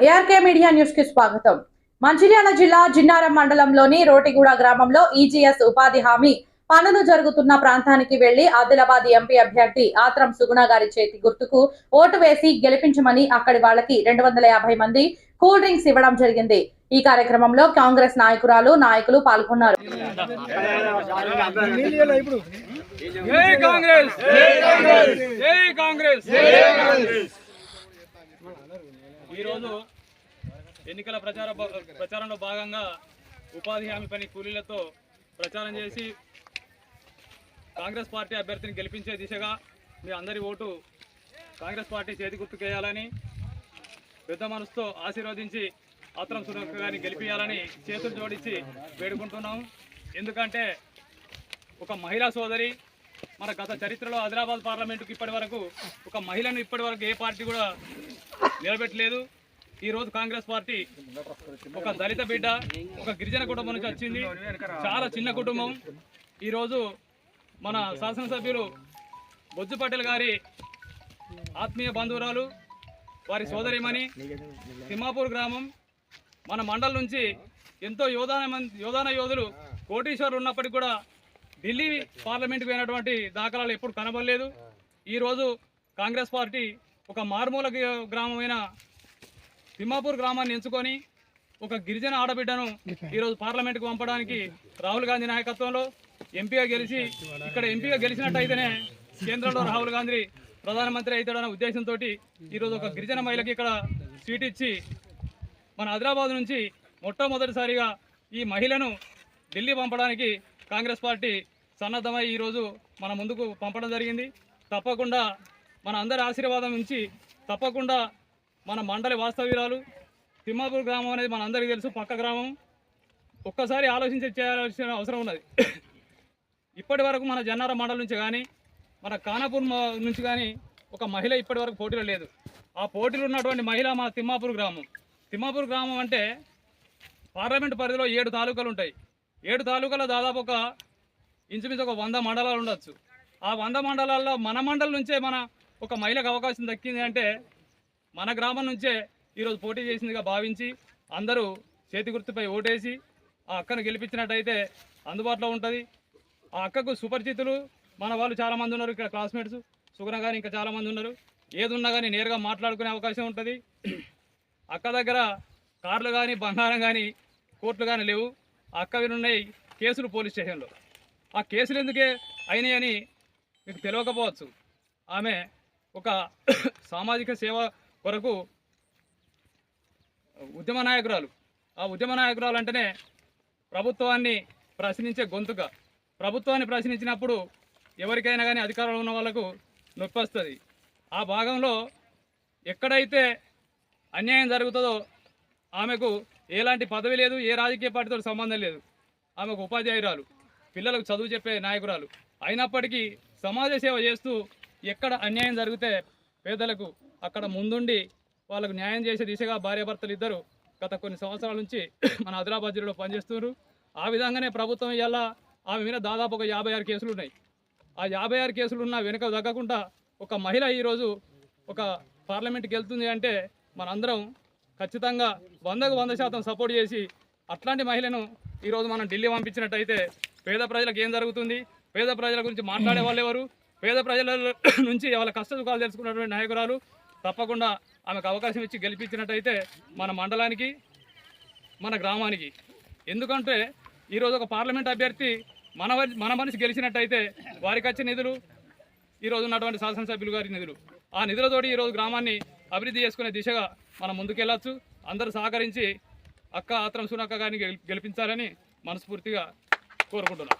ARK media news కి స్వాగతం. మంచిర్యాల జిల్లా జిన్నారం మండలంలోని రోటిగూడ గ్రామంలో ఈజీఎస్ ఉపాధి హామీ పనులు జరుగుతున్న ప్రాంతానికి వెళ్లి ఆదిలాబాద్ ఎంపీ అభ్యర్థి ఆత్రం సుగుణ గారి చేతి గుర్తుకు ఓటు వేసి గెలిపించమని అక్కడి వాళ్ళకి 250 మంది కూల్ డ్రింక్స్ ఇవ్వడం జరిగింది. ఈ కార్యక్రమంలో కాంగ్రెస్ నాయకులు పాల్గొన్నారు. ఎన్నికల ప్రచారంలో భాగంగా ఉపాధి హామీ పని కూలీలతో ప్రచారం చేసి కాంగ్రెస్ పార్టీ అభ్యర్థిని గెలిపించే దిశగా మీ అందరి ఓటు కాంగ్రెస్ పార్టీ చేతి గుర్తుకేయాలని పెద్ద మనసుతో ఆశీర్వదించి ఆత్రం సుగుణ గారిని గెలిపించాలని చేతులు జోడించి వేడుకుంటున్నాం. ఎందుకంటే ఒక మహిళా సోదరి మన గత చరిత్రలో ఆదిలాబాద్ పార్లమెంటుకు ఇప్పటి వరకు ఒక మహిళను ఇప్పటి వరకు ఏ పార్టీ కూడా నిలబెట్టలేదు. ఈరోజు కాంగ్రెస్ పార్టీ ఒక దళిత బిడ్డ, ఒక గిరిజన కుటుంబం నుంచి వచ్చింది. చాలా చిన్న కుటుంబం. ఈరోజు మన శాసనసభ్యులు బొజ్జు పటేల్ గారి ఆత్మీయ బంధువురాలు, వారి సోదరిమణి, తిమ్మాపూర్ గ్రామం. మన మండలం నుంచి ఎంతో యోధాన యోధులు కోటీశ్వరులు ఉన్నప్పటికీ కూడా ఢిల్లీ పార్లమెంట్కి పోయినటువంటి దాఖలాలు ఎప్పుడు కనబడలేదు. ఈరోజు కాంగ్రెస్ పార్టీ ఒక మారుమూల గ్రామమైన తిమ్మాపూర్ గ్రామాన్ని ఎంచుకొని ఒక గిరిజన ఆడబిడ్డను ఈరోజు పార్లమెంట్కి పంపడానికి రాహుల్ గాంధీ నాయకత్వంలో ఎంపీగా గెలిచి ఇక్కడ ఎంపీగా గెలిచినట్టయితేనే కేంద్రంలో రాహుల్ గాంధీ ప్రధానమంత్రి అవుతాడన్న ఉద్దేశంతో ఈరోజు ఒక గిరిజన మహిళకి ఇక్కడ సీట్ ఇచ్చి మన ఆదిలాబాద్ నుంచి మొట్టమొదటిసారిగా ఈ మహిళను ఢిల్లీ పంపడానికి కాంగ్రెస్ పార్టీ సన్నద్ధమై ఈరోజు మన ముందుకు పంపడం జరిగింది. తప్పకుండా మన అందరి ఆశీర్వాదం నుంచి తప్పకుండా మన మండలి వాస్తవ్యురాలు తిమ్మాపూర్ గ్రామం అనేది మన అందరికీ తెలుసు, పక్క గ్రామం. ఒక్కసారి చేయాల్సిన అవసరం ఉన్నది. ఇప్పటి వరకు మన జన్నారం మండలం నుంచి కానీ మన కానాపూర్ నుంచి కానీ ఒక మహిళ ఇప్పటి వరకు పోటీలో లేదు. ఆ పోటీలో ఉన్నటువంటి మహిళ మన తిమ్మాపూర్ గ్రామం. తిమ్మాపూర్ గ్రామం అంటే పార్లమెంట్ పరిధిలో 7 తాలూకాలు ఉంటాయి. 7 తాలూకాలో దాదాపు ఒక ఇంచుమించు ఒక 100 మండలాలు ఉండొచ్చు. ఆ 100 మండలాల్లో మన మండలం నుంచే మన ఒక మహిళకు అవకాశం దక్కింది అంటే మన గ్రామం నుంచే ఈరోజు పోటీ చేసిందిగా భావించి అందరూ చేతి గుర్తుపై ఓటేసి ఆ అక్కను గెలిపించినట్టయితే అందుబాటులో ఉంటుంది. ఆ అక్కకు సుపరిచితులు మన వాళ్ళు చాలామంది ఉన్నారు. ఇక్కడ క్లాస్మేట్స్ సుగుణ కానీ ఇంకా చాలామంది ఉన్నారు. ఏది ఉన్నా కానీ నేరుగా మాట్లాడుకునే అవకాశం ఉంటుంది. అక్క దగ్గర కార్లు కానీ బంగారం కానీ కోర్టులు కానీ లేవు. ఆ అక్క మీద ఉన్నాయి కేసులు పోలీస్ స్టేషన్లో. ఆ కేసులు ఎందుకే అయినాయని మీకు తెలియకపోవచ్చు. ఆమె ఒక సామాజిక సేవ కొరకు ఉద్యమ నాయకురాలు. ఆ ఉద్యమ నాయకురాలు అంటేనే ప్రభుత్వాన్ని ప్రశ్నించే గొంతుక. ప్రభుత్వాన్ని ప్రశ్నించినప్పుడు ఎవరికైనా కానీ అధికారంలో ఉన్న వాళ్ళకు నొప్పి వస్తుంది. ఆ భాగంలో ఎక్కడైతే అన్యాయం జరుగుతుందో ఆమెకు ఎలాంటి పదవి లేదు, ఏ రాజకీయ పార్టీతో సంబంధం లేదు. ఆమెకు ఉపాధ్యాయురాలు, పిల్లలకు చదువు చెప్పే నాయకురాలు. అయినప్పటికీ సమాజ సేవ చేస్తూ ఎక్కడ అన్యాయం జరిగితే పేదలకు అక్కడ ముందుండి వాళ్ళకు న్యాయం చేసే దిశగా భార్యాభర్తలు ఇద్దరు గత కొన్ని సంవత్సరాల నుంచి మన ఆదిలాబాద్ జిల్లాలో పనిచేస్తున్నారు. ఆ విధంగానే ప్రభుత్వం ఇలా ఆమె మీద దాదాపు ఒక 56 కేసులు ఉన్నాయి. ఆ 56 కేసులు ఉన్న వెనుక తగ్గకుండా ఒక మహిళ ఈరోజు ఒక పార్లమెంట్కి వెళ్తుంది అంటే మనందరం ఖచ్చితంగా 100% సపోర్ట్ చేసి అట్లాంటి మహిళను ఈరోజు మనం ఢిల్లీ పంపించినట్టయితే పేద ప్రజలకు ఏం జరుగుతుంది, పేద ప్రజల గురించి మాట్లాడే వాళ్ళు ఎవరు, పేద ప్రజల నుంచి వాళ్ళ కష్ట సుఖాలు తెలుసుకున్నటువంటి నాయకురాలు. తప్పకుండా ఆమెకు అవకాశం ఇచ్చి గెలిపించినట్టయితే మన మండలానికి మన గ్రామానికి. ఎందుకంటే ఈరోజు ఒక పార్లమెంట్ అభ్యర్థి మన మనిషి గెలిచినట్టయితే వారికి వచ్చే నిధులు ఈరోజు ఉన్నటువంటి శాసనసభ్యులు గారి నిధులు, ఆ నిధులతోటి ఈరోజు గ్రామాన్ని అభివృద్ధి చేసుకునే దిశగా మనం ముందుకెళ్ళచ్చు. అందరూ సహకరించి అక్క ఆత్రం సుగుణ గారిని గెలిపించాలని మనస్ఫూర్తిగా కోరుకుంటున్నాం.